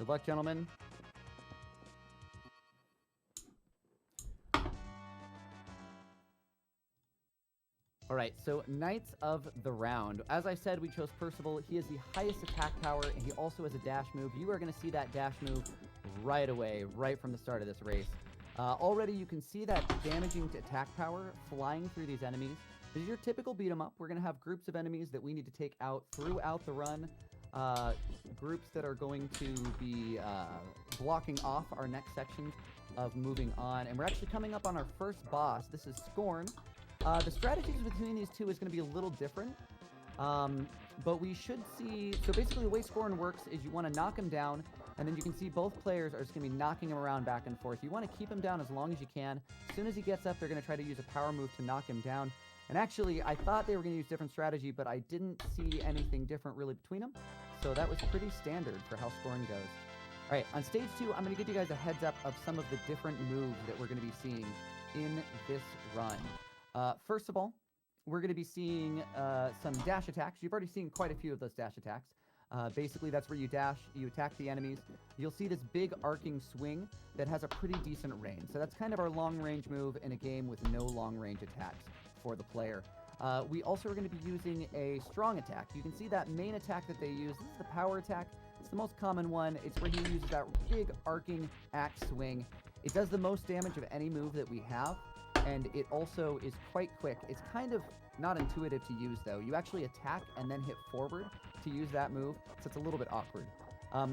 Good luck, gentlemen. All right, so Knights of the Round. As I said, we chose Percival. He has the highest attack power, and he also has a dash move. You are going to see that dash move right away, right from the start of this race. Already, you can see that damaging attack power flying through these enemies. This is your typical beat 'em up. We're going to have groups of enemies that we need to take out throughout the run. Groups that are going to be blocking off our next section of moving on. And we're actually coming up on our first boss. This is Scorn. The strategies between these two is going to be a little different. But we should see... So basically the way Scorn works is you want to knock him down, and then you can see both players are just going to be knocking him around back and forth. You want to keep him down as long as you can. As soon as he gets up, they're going to try to use a power move to knock him down. And actually, I thought they were going to use different strategy, but I didn't see anything different really between them. So that was pretty standard for how Scorn goes. All right, on stage 2, I'm going to give you guys a heads up of some of the different moves that we're going to be seeing in this run. First of all, we're going to be seeing some dash attacks. You've already seen quite a few of those dash attacks. Basically, that's where you dash, you attack the enemies. You'll see this big arcing swing that has a pretty decent range. So that's kind of our long-range move in a game with no long-range attacks for the player. We also are going to be using a strong attack. You can see that main attack that they use. This is the power attack. It's the most common one. It's where he uses that big arcing axe swing. It does the most damage of any move that we have. And it also is quite quick. It's kind of not intuitive to use, though. You actually attack and then hit forward to use that move, so it's a little bit awkward.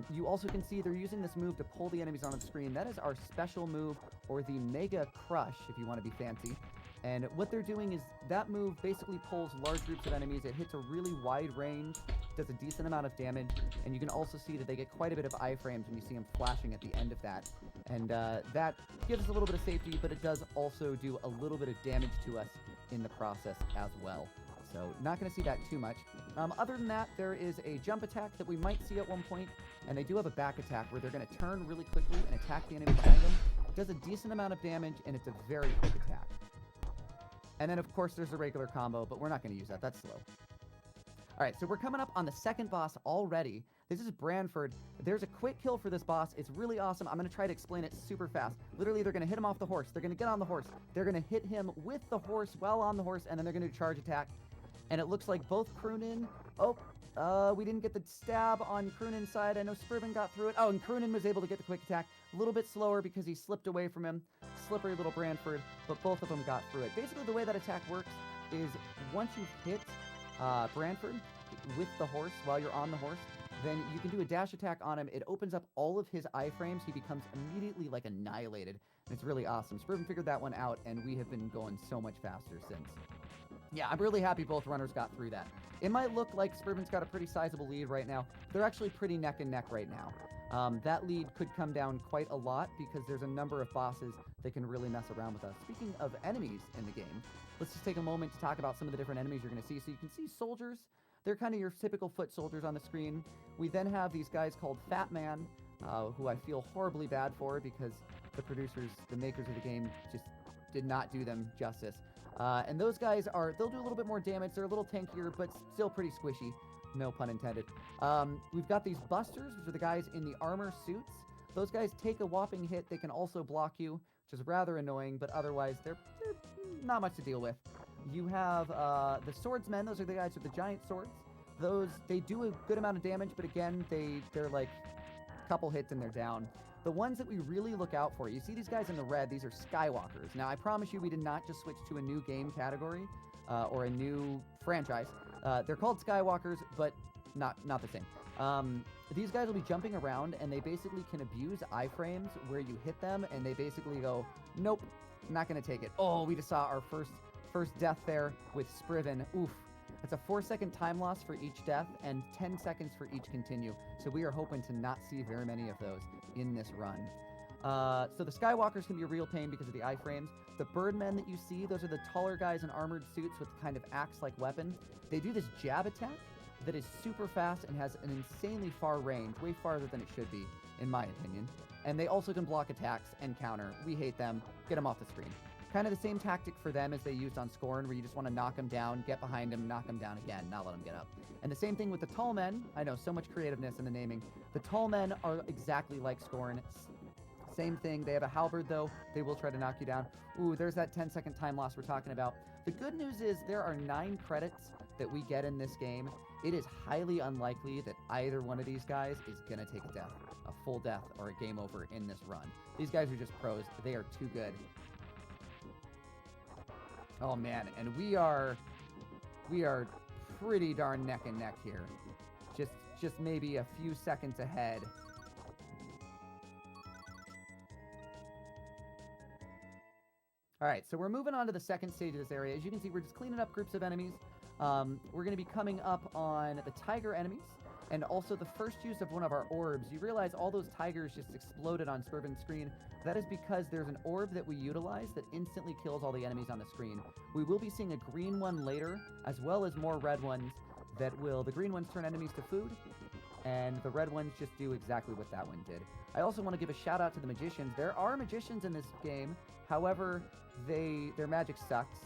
You also can see they're using this move to pull the enemies onto the screen. That is our special move, or the Mega Crush, if you want to be fancy. And what they're doing is that move basically pulls large groups of enemies. It hits a really wide range, does a decent amount of damage, and you can also see that they get quite a bit of iframes when you see them flashing at the end of that. And that gives us a little bit of safety, but it does also do a little bit of damage to us in the process as well. So not going to see that too much. Other than that, there is a jump attack that we might see at one point, and they do have a back attack where they're going to turn really quickly and attack the enemy behind them. It does a decent amount of damage, and it's a very quick attack. And then, of course, there's a regular combo, but we're not going to use that. That's slow. All right, so we're coming up on the second boss already. This is Branford. There's a quick kill for this boss. It's really awesome. I'm going to try to explain it super fast. Literally, they're going to hit him off the horse. They're going to get on the horse. They're going to hit him with the horse while on the horse, and then they're going to charge attack. And it looks like both Croonin... we didn't get the stab on Croonin's side. I know Spriven got through it. Oh, and Croonin was able to get the quick attack. A little bit slower because he slipped away from him. Slippery little Branford, but both of them got through it. Basically, the way that attack works is once you hit Branford with the horse while you're on the horse, then you can do a dash attack on him. It opens up all of his iframes. He becomes immediately, like, annihilated. And it's really awesome. Spriven figured that one out, and we have been going so much faster since. Yeah, I'm really happy both runners got through that. It might look like Spriven's got a pretty sizable lead right now. They're actually pretty neck and neck right now. That lead could come down quite a lot because there's a number of bosses that can really mess around with us. Speaking of enemies in the game, let's just take a moment to talk about some of the different enemies you're going to see. So you can see soldiers. They're kind of your typical foot soldiers on the screen. We then have these guys called Fat Man, who I feel horribly bad for because the producers, the makers of the game, just did not do them justice. And those guys they'll do a little bit more damage. They're a little tankier, but still pretty squishy. No pun intended. We've got these busters, which are the guys in the armor suits. Those guys take a whopping hit. They can also block you, which is rather annoying, but otherwise they're not much to deal with. You have the swordsmen. Those are the guys with the giant swords. They do a good amount of damage, but again, they're like a couple hits and they're down. The ones that we really look out for, you see these guys in the red, these are Skywalkers. Now, I promise you we did not just switch to a new game category or a new franchise. They're called Skywalkers, but not the same. These guys will be jumping around, and they basically can abuse iframes where you hit them, and they basically go, nope, not going to take it. Oh, we just saw our first death there with Spriven. Oof. That's a 4-second time loss for each death and 10 seconds for each continue. So we are hoping to not see very many of those in this run. So the Skywalkers can be a real pain because of the iframes. The Birdmen that you see, those are the taller guys in armored suits with kind of axe-like weapon. They do this jab attack that is super fast and has an insanely far range, way farther than it should be, in my opinion. And they also can block attacks and counter. We hate them. Get them off the screen. Kind of the same tactic for them as they used on Scorn, where you just want to knock them down, get behind them, knock them down again, not let them get up. And the same thing with the tall men. I know, so much creativeness in the naming. The tall men are exactly like Scorn. Same thing. They have a halberd, though. They will try to knock you down. Ooh, there's that 10-second time loss we're talking about. The good news is there are 9 credits that we get in this game. It is highly unlikely that either one of these guys is going to take a death, a full death, or a game over in this run. These guys are just pros. They are too good. Oh, man, and we are pretty darn neck and neck here. Just maybe a few seconds ahead. All right, so we're moving on to the second stage of this area. As you can see, we're just cleaning up groups of enemies. We're going to be coming up on the tiger enemies and also the first use of one of our orbs. You realize all those tigers just exploded on Spriven's screen. That is because there's an orb that we utilize that instantly kills all the enemies on the screen. We will be seeing a green one later, as well as more red ones that will... The green ones turn enemies to food, and the red ones just do exactly what that one did. I also want to give a shout out to the magicians. There are magicians in this game. However, their magic sucks,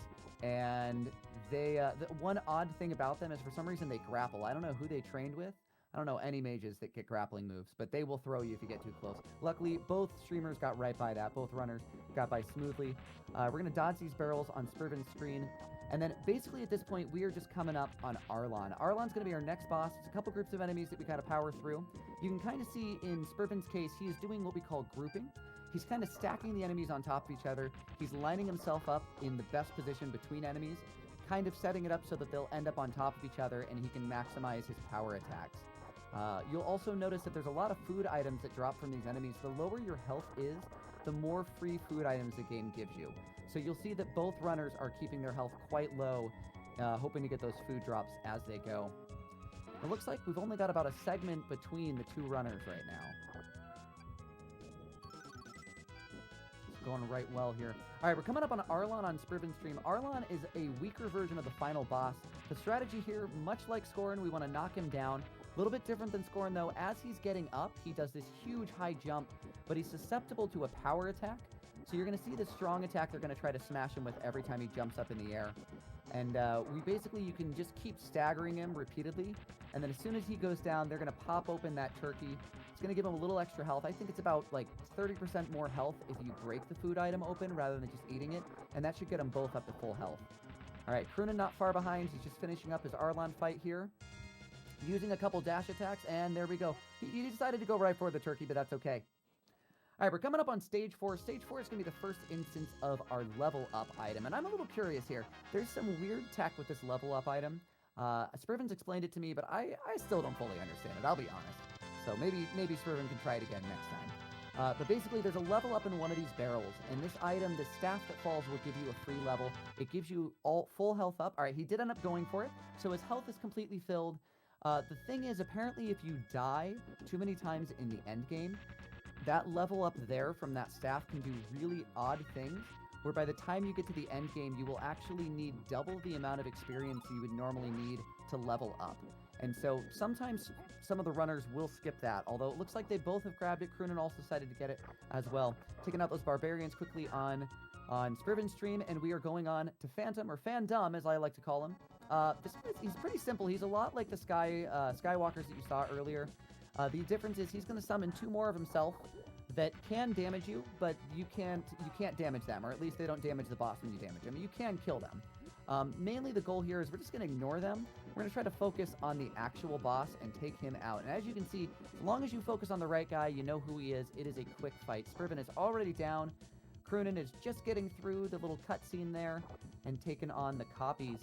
and the one odd thing about them is for some reason they grapple. I don't know who they trained with. I don't know any mages that get grappling moves, but they will throw you if you get too close. Luckily, both streamers got right by that. Both runners got by smoothly. We're going to dodge these barrels on Spriven's screen. And then basically at this point, we are just coming up on Arlon. Arlon's going to be our next boss. It's a couple groups of enemies that we kind of power through. You can kind of see in Spriven's case, he is doing what we call grouping. He's kind of stacking the enemies on top of each other. He's lining himself up in the best position between enemies, kind of setting it up so that they'll end up on top of each other and he can maximize his power attacks. You'll also notice that there's a lot of food items that drop from these enemies. The lower your health is, the more free food items the game gives you. So you'll see that both runners are keeping their health quite low, hoping to get those food drops as they go. It looks like we've only got about a segment between the two runners right now. It's going right well here. All right, we're coming up on Arlon on Spriven's stream. Arlon is a weaker version of the final boss. The strategy here, much like Scorn, we want to knock him down. A little bit different than Scorn, though. As he's getting up, he does this huge high jump, but he's susceptible to a power attack. So you're going to see this strong attack they're going to try to smash him with every time he jumps up in the air. And you can just keep staggering him repeatedly. And then as soon as he goes down, they're going to pop open that turkey. It's going to give him a little extra health. I think it's about like 30% more health if you break the food item open rather than just eating it. And that should get them both up to full health. All right, Croonin not far behind. He's just finishing up his Arlon fight here, using a couple dash attacks, and there we go. He decided to go right for the turkey, but that's okay. All right, we're coming up on Stage 4. Stage 4 is going to be the first instance of our level up item, and I'm a little curious here. There's some weird tech with this level up item. Spriven's explained it to me, but I still don't fully understand it, I'll be honest. So maybe Spriven can try it again next time. But basically, there's a level up in one of these barrels, and this item, the staff that falls, will give you a free level. It gives you all full health up. All right, he did end up going for it, so his health is completely filled. The thing is, apparently, if you die too many times in the end game, that level up there from that staff can do really odd things, where by the time you get to the end game, you will actually need double the amount of experience you would normally need to level up. And so sometimes some of the runners will skip that, although it looks like they both have grabbed it. Croonin also decided to get it as well. Taking out those barbarians quickly on Spriven's stream, and we are going on to Phantom, or Fandom, as I like to call him. He's pretty simple. He's a lot like the Skywalkers that you saw earlier. The difference is he's going to summon 2 more of himself that can damage you, but you can't damage them, or at least they don't damage the boss when you damage them. You can kill them. Mainly the goal here is we're just going to ignore them. We're going to try to focus on the actual boss and take him out. And as you can see, as long as you focus on the right guy, you know who he is. It is a quick fight. Spriven is already down. Croonin is just getting through the little cutscene there and taking on the copies,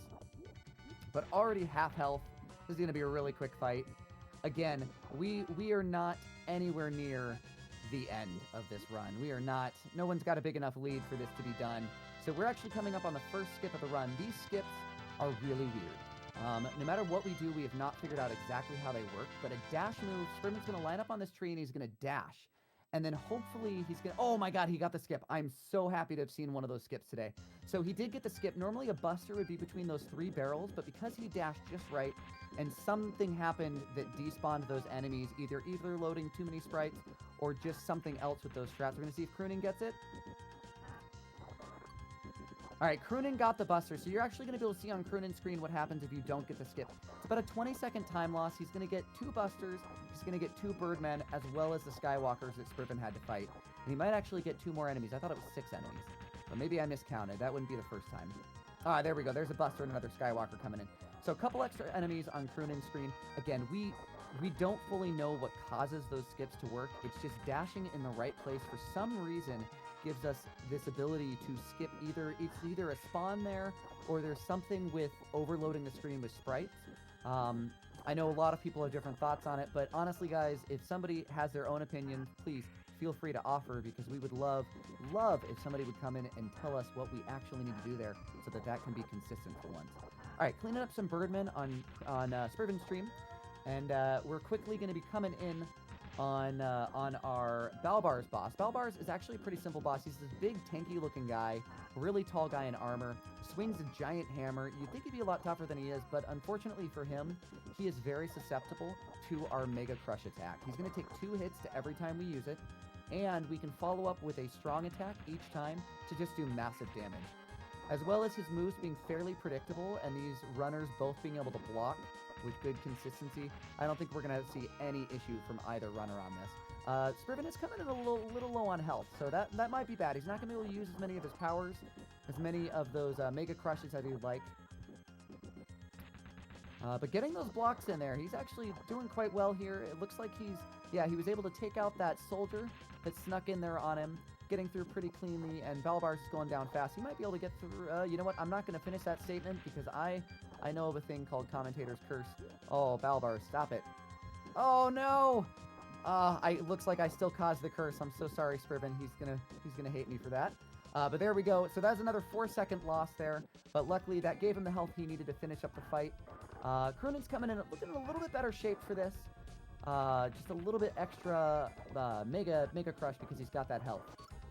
but already half health. This is going to be a really quick fight. Again, we are not anywhere near the end of this run. We are not. No one's got a big enough lead for this to be done. So we're actually coming up on the first skip of the run. These skips are really weird. No matter what we do, we have not figured out exactly how they work, but a dash move, Spriven's going to line up on this tree and he's going to dash. And then hopefully he's going to... Oh my god, he got the skip. I'm so happy to have seen one of those skips today. So he did get the skip. Normally a buster would be between those 3 barrels, but because he dashed just right and something happened that despawned those enemies, either loading too many sprites or just something else with those traps. We're going to see if Croonin gets it. All right, Croonin got the Buster, so you're actually going to be able to see on Croonin's screen what happens if you don't get the skip. It's about a 20-second time loss. He's going to get 2 Busters. He's going to get 2 Birdmen, as well as the Skywalkers that Spriven had to fight. And he might actually get 2 more enemies. I thought it was 6 enemies. But maybe I miscounted. That wouldn't be the first time. Ah, there we go. There's a Buster and another Skywalker coming in. So a couple extra enemies on Croonin's screen. Again, we don't fully know what causes those skips to work. It's just dashing in the right place for some reason gives us this ability to skip it's either a spawn there or there's something with overloading the screen with sprites. I know a lot of people have different thoughts on it, but honestly, guys, if somebody has their own opinion, please feel free to offer, because we would love if somebody would come in and tell us what we actually need to do there so that can be consistent for once. All right, cleaning up some Birdmen on Spriven's stream, and we're quickly going to be coming in on our Balbar's boss. Balbar's is actually a pretty simple boss. He's this big, tanky-looking guy, really tall guy in armor, swings a giant hammer. You'd think he'd be a lot tougher than he is, but unfortunately for him, he is very susceptible to our Mega Crush attack. He's going to take 2 hits to every time we use it, and we can follow up with a strong attack each time to just do massive damage. As well as his moves being fairly predictable, and these runners both being able to block with good consistency, I don't think we're going to see any issue from either runner on this. Spriven is coming in a little low on health, so that might be bad. He's not going to be able to use as many of his powers, as many of those Mega Crushes as he'd like. But getting those blocks in there, he's actually doing quite well here. It looks like he was able to take out that soldier that snuck in there on him, getting through pretty cleanly, and Balbar's is going down fast. He might be able to get through. You know what? I'm not going to finish that statement because I know of a thing called Commentator's Curse. Oh, Balbar, stop it. Oh, no! It looks like I still caused the curse. I'm so sorry, Spriven. He's gonna hate me for that. But there we go. So that's another 4-second loss there. But luckily, that gave him the health he needed to finish up the fight. Croonin's coming in looking in a little bit better shape for this. Just a little bit extra Mega Crush because he's got that health.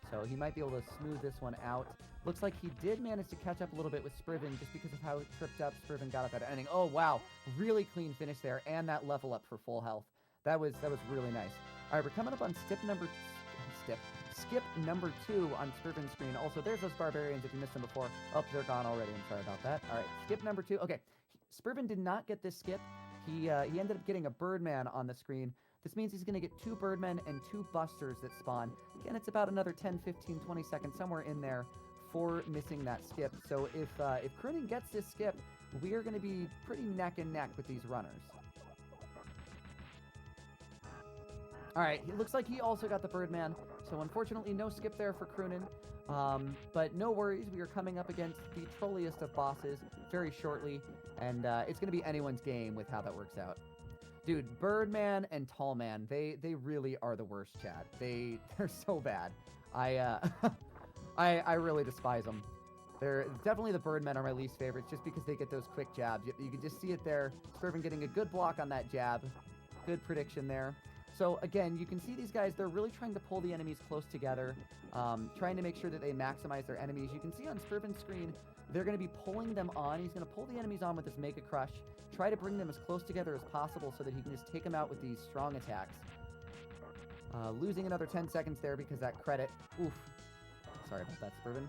So he might be able to smooth this one out. Looks like he did manage to catch up a little bit with Spriven just because of how tripped up Spriven got up at ending. Oh, wow. Really clean finish there, and that level up for full health. That was really nice. All right, we're coming up on skip number 2 on Spriven's screen. Also, there's those barbarians if you missed them before. Oh, they're gone already. I'm sorry about that. All right, skip number 2. Okay, Spriven did not get this skip. He ended up getting a Birdman on the screen. This means he's going to get 2 Birdmen and 2 Busters that spawn. Again, it's about another 10, 15, 20 seconds, somewhere in there, for missing that skip. So if Croonin gets this skip, we are going to be pretty neck and neck with these runners. All right, it looks like he also got the Birdman, so unfortunately no skip there for Croonin. But no worries, we are coming up against the trolliest of bosses very shortly, and it's going to be anyone's game with how that works out. Dude, Birdman and Tallman, they really are the worst, chat. They're so bad. I really despise them. They're definitely the Birdmen are my least favorites, just because they get those quick jabs. You can just see it there. Spriven getting a good block on that jab. Good prediction there. So again, you can see these guys, they're really trying to pull the enemies close together, trying to make sure that they maximize their enemies. You can see on Spriven's screen, they're going to be pulling them on. He's going to pull the enemies on with this Mega Crush, try to bring them as close together as possible so that he can just take them out with these strong attacks. Losing another 10 seconds there because that credit. Oof. Sorry about that, Spriven.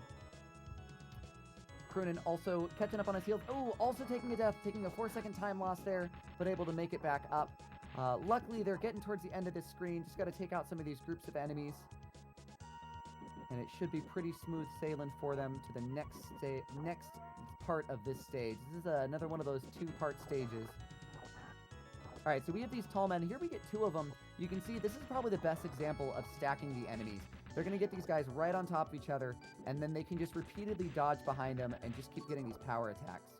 Croonin also catching up on his heels. Oh, also taking a death, taking a 4-second time loss there, but able to make it back up. Luckily, they're getting towards the end of this screen. Just got to take out some of these groups of enemies. And it should be pretty smooth sailing for them to the next part of this stage. This is another one of those 2-part stages. All right, so we have these tall men. Here we get 2 of them. You can see this is probably the best example of stacking the enemies. They're going to get these guys right on top of each other, and then they can just repeatedly dodge behind them and just keep getting these power attacks.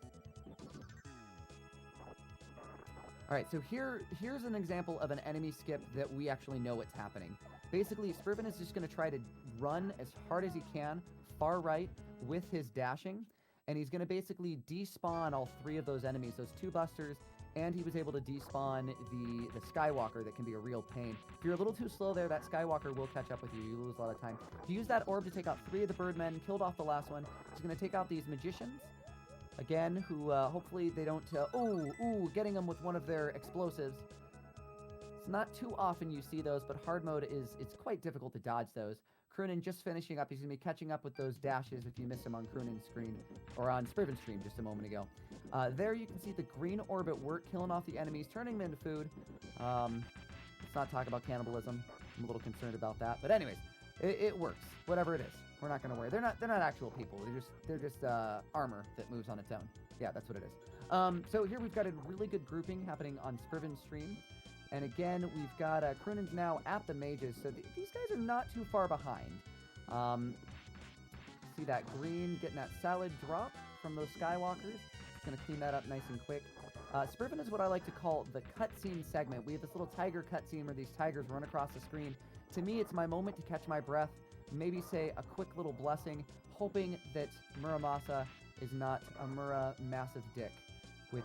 All right, so here's an example of an enemy skip that we actually know what's happening. Basically, Spriven is just going to try to run as hard as he can, far right, with his dashing, and he's going to basically despawn all 3 of those enemies, those 2 Busters, and he was able to despawn the Skywalker that can be a real pain. If you're a little too slow there, that Skywalker will catch up with you. You lose a lot of time. He used that orb to take out 3 of the Birdmen, killed off the last one. He's going to take out these Magicians. Again, who hopefully they don't... getting them with one of their explosives. It's not too often you see those, but hard mode it's quite difficult to dodge those. Croonin just finishing up. He's going to be catching up with those dashes if you miss him on Croonin's screen, or on Spriven's stream just a moment ago. There you can see the green orbit work, killing off the enemies, turning them into food. Let's not talk about cannibalism. I'm a little concerned about that. But anyways, it works. Whatever it is. We're not going to worry. They're not actual people. They're just armor that moves on its own. Yeah, that's what it is. So here we've got a really good grouping happening on Spriven's stream. And again, we've got Croonin's now at the mages, so these guys are not too far behind. See that green getting that salad drop from those Skywalkers. It's going to clean that up nice and quick. Spriven is what I like to call the cutscene segment. We have this little tiger cutscene where these tigers run across the screen. To me, it's my moment to catch my breath, maybe say a quick little blessing, hoping that Muramasa is not a massive dick, which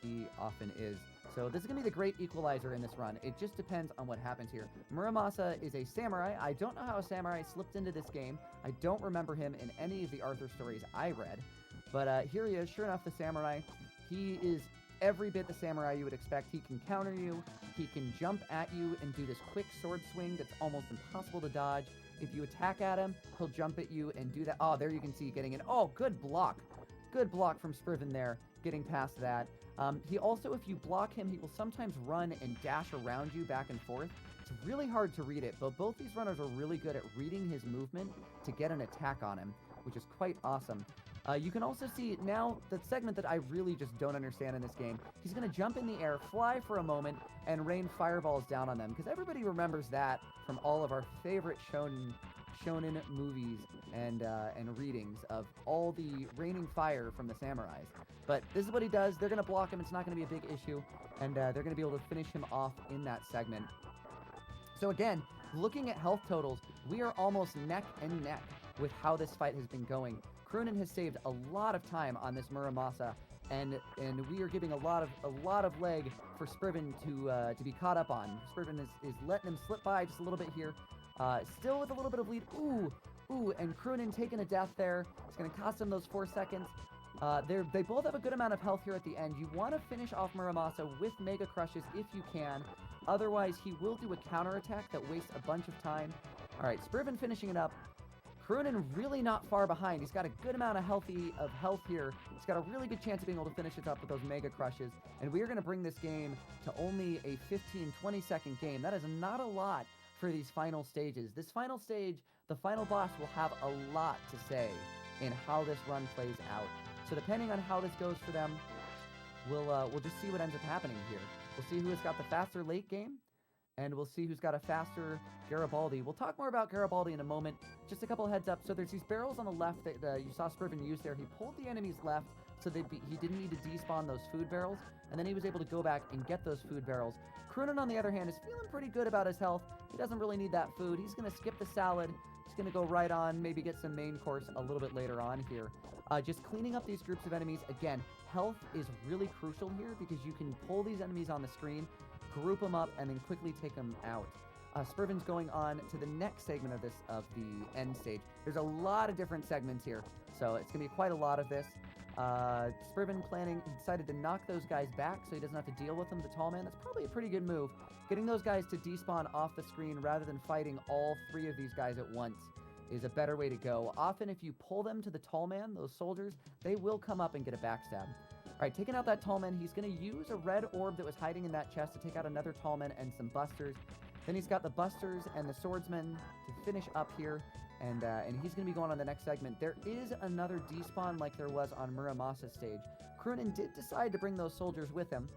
he often is. So this is going to be the great equalizer in this run. It just depends on what happens here. Muramasa is a samurai. I don't know how a samurai slipped into this game. I don't remember him in any of the Arthur stories I read. But here he is, sure enough, the samurai. He is every bit the samurai you would expect. He can counter you. He can jump at you and do this quick sword swing that's almost impossible to dodge. If you attack at him, he'll jump at you and do that. Oh, there you can see getting in. Oh, good block. Good block from Spriven there, getting past that. He also, if you block him, he will sometimes run and dash around you back and forth. It's really hard to read it, but both these runners are really good at reading his movement to get an attack on him, which is quite awesome. You can also see now the segment that I really just don't understand in this game. He's going to jump in the air, fly for a moment, and rain fireballs down on them, because everybody remembers that from all of our favorite shonen movies and readings of all the raining fire from the samurais. But this is what he does. They're going to block him. It's not going to be a big issue, and they're going to be able to finish him off in that segment. So again, looking at health totals, we are almost neck and neck with how this fight has been going. Croonin has saved a lot of time on this Muramasa, and we are giving a lot of leg for Spriven to be caught up on. Spriven is letting him slip by just a little bit here. Still with a little bit of lead. Ooh, and Croonin taking a death there. It's going to cost him those 4 seconds. They both have a good amount of health here at the end. You want to finish off Muramasa with Mega Crushes if you can. Otherwise, he will do a counterattack that wastes a bunch of time. All right, Spriven finishing it up. Croonin really not far behind. He's got a good amount of health here. He's got a really good chance of being able to finish it up with those Mega Crushes. And we are going to bring this game to only a 15-20 second game. That is not a lot for these final stages. This final stage, the final boss, will have a lot to say in how this run plays out. So depending on how this goes for them, we'll just see what ends up happening here. We'll see who has got the faster late game, and we'll see who's got a faster Garibaldi. We'll talk more about Garibaldi in a moment. Just a couple of heads up. So there's these barrels on the left that you saw Spriven use there. He pulled the enemies left so he didn't need to despawn those food barrels, and then he was able to go back and get those food barrels. Croonin, on the other hand, is feeling pretty good about his health. He doesn't really need that food. He's going to skip the salad. He's going to go right on, maybe get some main course a little bit later on here. Just cleaning up these groups of enemies. Again, health is really crucial here because you can pull these enemies on the screen, group them up, and then quickly take them out. Spriven's going on to the next segment of the end stage. There's a lot of different segments here, so it's going to be quite a lot of this. Spriven decided to knock those guys back so he doesn't have to deal with them, the tall man. That's probably a pretty good move. Getting those guys to despawn off the screen rather than fighting all 3 of these guys at once is a better way to go. Often if you pull them to the tall man, those soldiers, they will come up and get a backstab. All right, taking out that tall man, he's going to use a red orb that was hiding in that chest to take out another tall man and some busters. Then he's got the busters and the swordsmen to finish up here, and he's going to be going on the next segment. There is another despawn like there was on Muramasa's stage. Croonin did decide to bring those soldiers with him.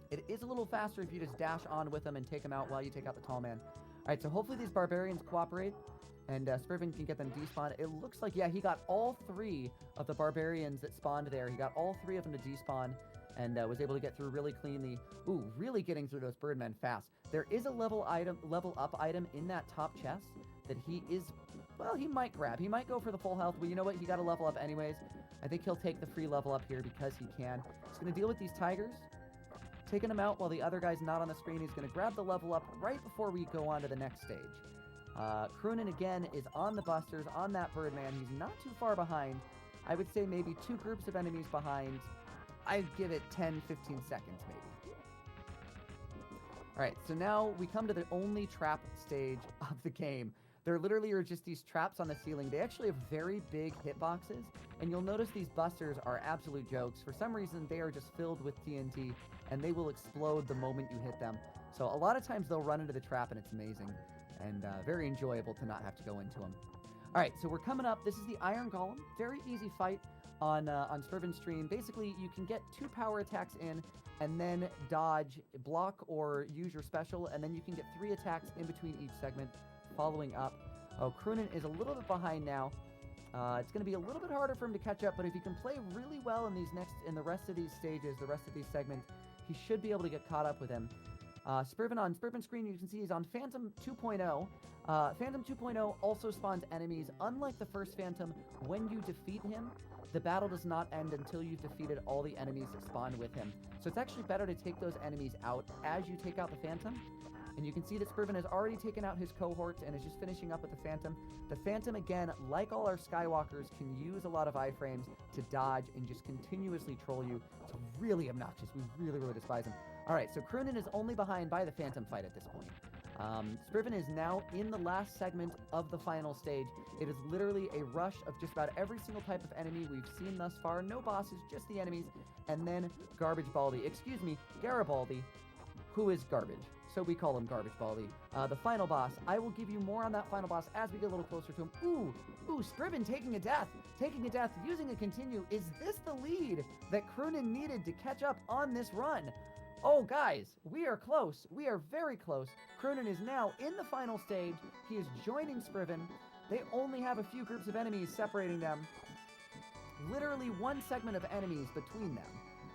It is a little faster if you just dash on with them and take them out while you take out the tall man. All right, so hopefully these barbarians cooperate, and Spriven can get them despawned. It looks like, yeah, he got all 3 of the barbarians that spawned there. He got all 3 of them to despawn, and was able to get through really cleanly. Ooh, really getting through those birdmen fast. There is a level up item in that top chest that he might grab. He might go for the full health, but you know what? He got to level up anyways. I think he'll take the free level up here because he can. He's going to deal with these tigers, taking them out while the other guy's not on the screen. He's going to grab the level up right before we go on to the next stage. Croonin, again, is on the busters, on that birdman. He's not too far behind. I would say maybe 2 groups of enemies behind. I'd give it 10, 15 seconds, maybe. All right, so now we come to the only trap stage of the game. There literally are just these traps on the ceiling. They actually have very big hitboxes, and you'll notice these busters are absolute jokes. For some reason, they are just filled with TNT, and they will explode the moment you hit them. So a lot of times they'll run into the trap, and it's amazing, and very enjoyable to not have to go into them. All right, so we're coming up. This is the Iron Golem. Very easy fight on Spriven's stream. Basically, you can get 2 power attacks in, and then dodge, block, or use your special, and then you can get 3 attacks in between each segment, following up. Oh, Croonin is a little bit behind now. It's going to be a little bit harder for him to catch up, but if he can play really well in the rest of these stages, the rest of these segments, he should be able to get caught up with him. Spriven on Spriven's screen, you can see he's on Phantom 2.0. Phantom 2.0 also spawns enemies. Unlike the first Phantom, when you defeat him, the battle does not end until you've defeated all the enemies that spawn with him. So it's actually better to take those enemies out as you take out the Phantom. And you can see that Spriven has already taken out his cohort and is just finishing up with the Phantom. The Phantom, again, like all our Skywalkers, can use a lot of iframes to dodge and just continuously troll you. It's really obnoxious. We really, really despise him. All right, so Croonin is only behind by the Phantom fight at this point. Spriven is now in the last segment of the final stage. It is literally a rush of just about every single type of enemy we've seen thus far. No bosses, just the enemies. And then Garbage Baldy. Excuse me, Garibaldi, who is garbage. So we call him Garbage Baldy. The final boss. I will give you more on that final boss as we get a little closer to him. Ooh, Spriven taking a death. Taking a death, using a continue. Is this the lead that Croonin needed to catch up on this run? Oh, guys, we are close. We are very close. Croonin is now in the final stage. He is joining Spriven. They only have a few groups of enemies separating them. Literally one segment of enemies between them.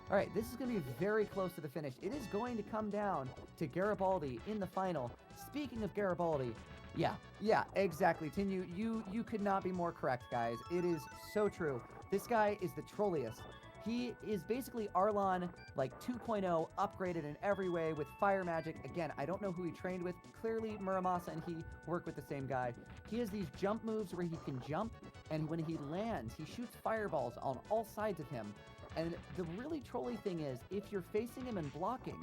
All right, this is going to be very close to the finish. It is going to come down to Garibaldi in the final. Speaking of Garibaldi, yeah, exactly. Tinu, you could not be more correct, guys. It is so true. This guy is the trolliest. He is basically Arlon, like 2.0, upgraded in every way with fire magic. Again, I don't know who he trained with. Clearly, Muramasa and he work with the same guy. He has these jump moves where he can jump, and when he lands, he shoots fireballs on all sides of him. And the really trolly thing is, if you're facing him and blocking,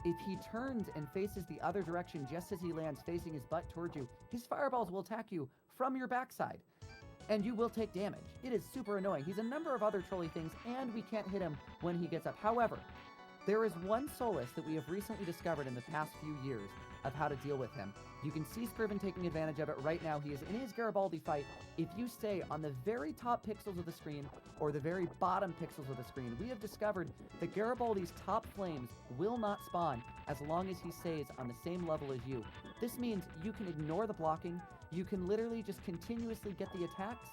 if he turns and faces the other direction just as he lands facing his butt towards you, his fireballs will attack you from your backside. And you will take damage. It is super annoying. He's a number of other trolly things, and we can't hit him when he gets up. However, there is one solace that we have recently discovered in the past few years of how to deal with him. You can see Spriven taking advantage of it right now. He is in his Garibaldi fight. If you stay on the very top pixels of the screen or the very bottom pixels of the screen, we have discovered that Garibaldi's top flames will not spawn as long as he stays on the same level as you. This means you can ignore the blocking. You can literally just continuously get the attacks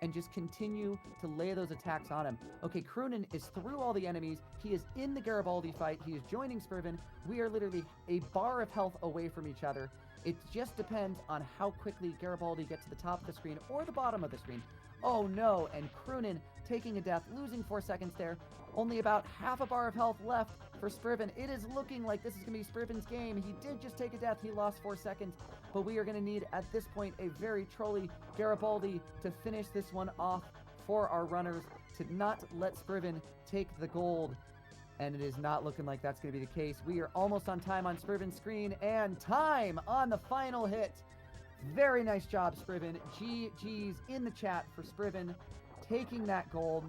and just continue to lay those attacks on him. Okay, Croonin is through all the enemies. He is in the Garibaldi fight. He is joining Spriven. We are literally a bar of health away from each other. It just depends on how quickly Garibaldi gets to the top of the screen or the bottom of the screen. Oh no, and Croonin taking a death, losing 4 seconds there. Only about half a bar of health left for Spriven. It is looking like this is going to be Spriven's game. He did just take a death. He lost 4 seconds. But we are going to need, at this point, a very trolly Garibaldi to finish this one off for our runners, to not let Spriven take the gold. And it is not looking like that's going to be the case. We are almost on time on Spriven's screen, and time on the final hit. Very nice job, Spriven. GG's in the chat for Spriven taking that gold.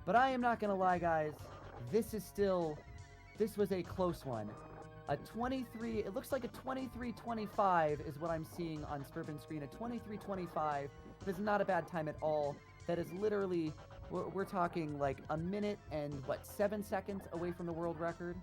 But I am not going to lie, guys. This was a close one. A 23, it looks like a 23-25 is what I'm seeing on Spriven's screen. A 23-25. That is not a bad time at all. That is literally, we're talking like a minute and, 7 seconds away from the world record?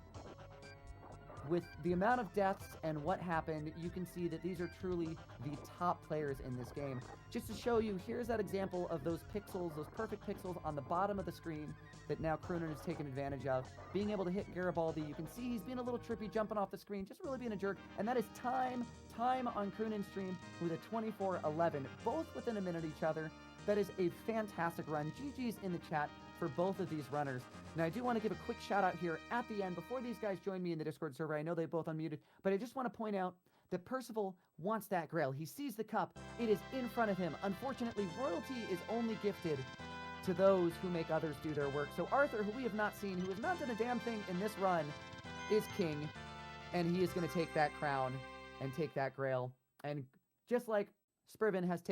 With the amount of deaths and what happened, you can see that these are truly the top players in this game. Just to show you, here's that example of those pixels, those perfect pixels on the bottom of the screen that now Croonin has taken advantage of. Being able to hit Garibaldi, you can see he's being a little trippy, jumping off the screen, just really being a jerk. And that is time on Croonin's stream with a 24-11, both within a minute of each other. That is a fantastic run. GG's in the chat for both of these runners. Now, I do want to give a quick shout out here at the end before these guys join me in the Discord server. I know they both unmuted, but I just want to point out that Percival wants that grail. He sees the cup. It is in front of him. Unfortunately, royalty is only gifted to those who make others do their work. So Arthur, who we have not seen, who has not done a damn thing in this run, is king, and he is going to take that crown and take that grail. And just like Spriven has taken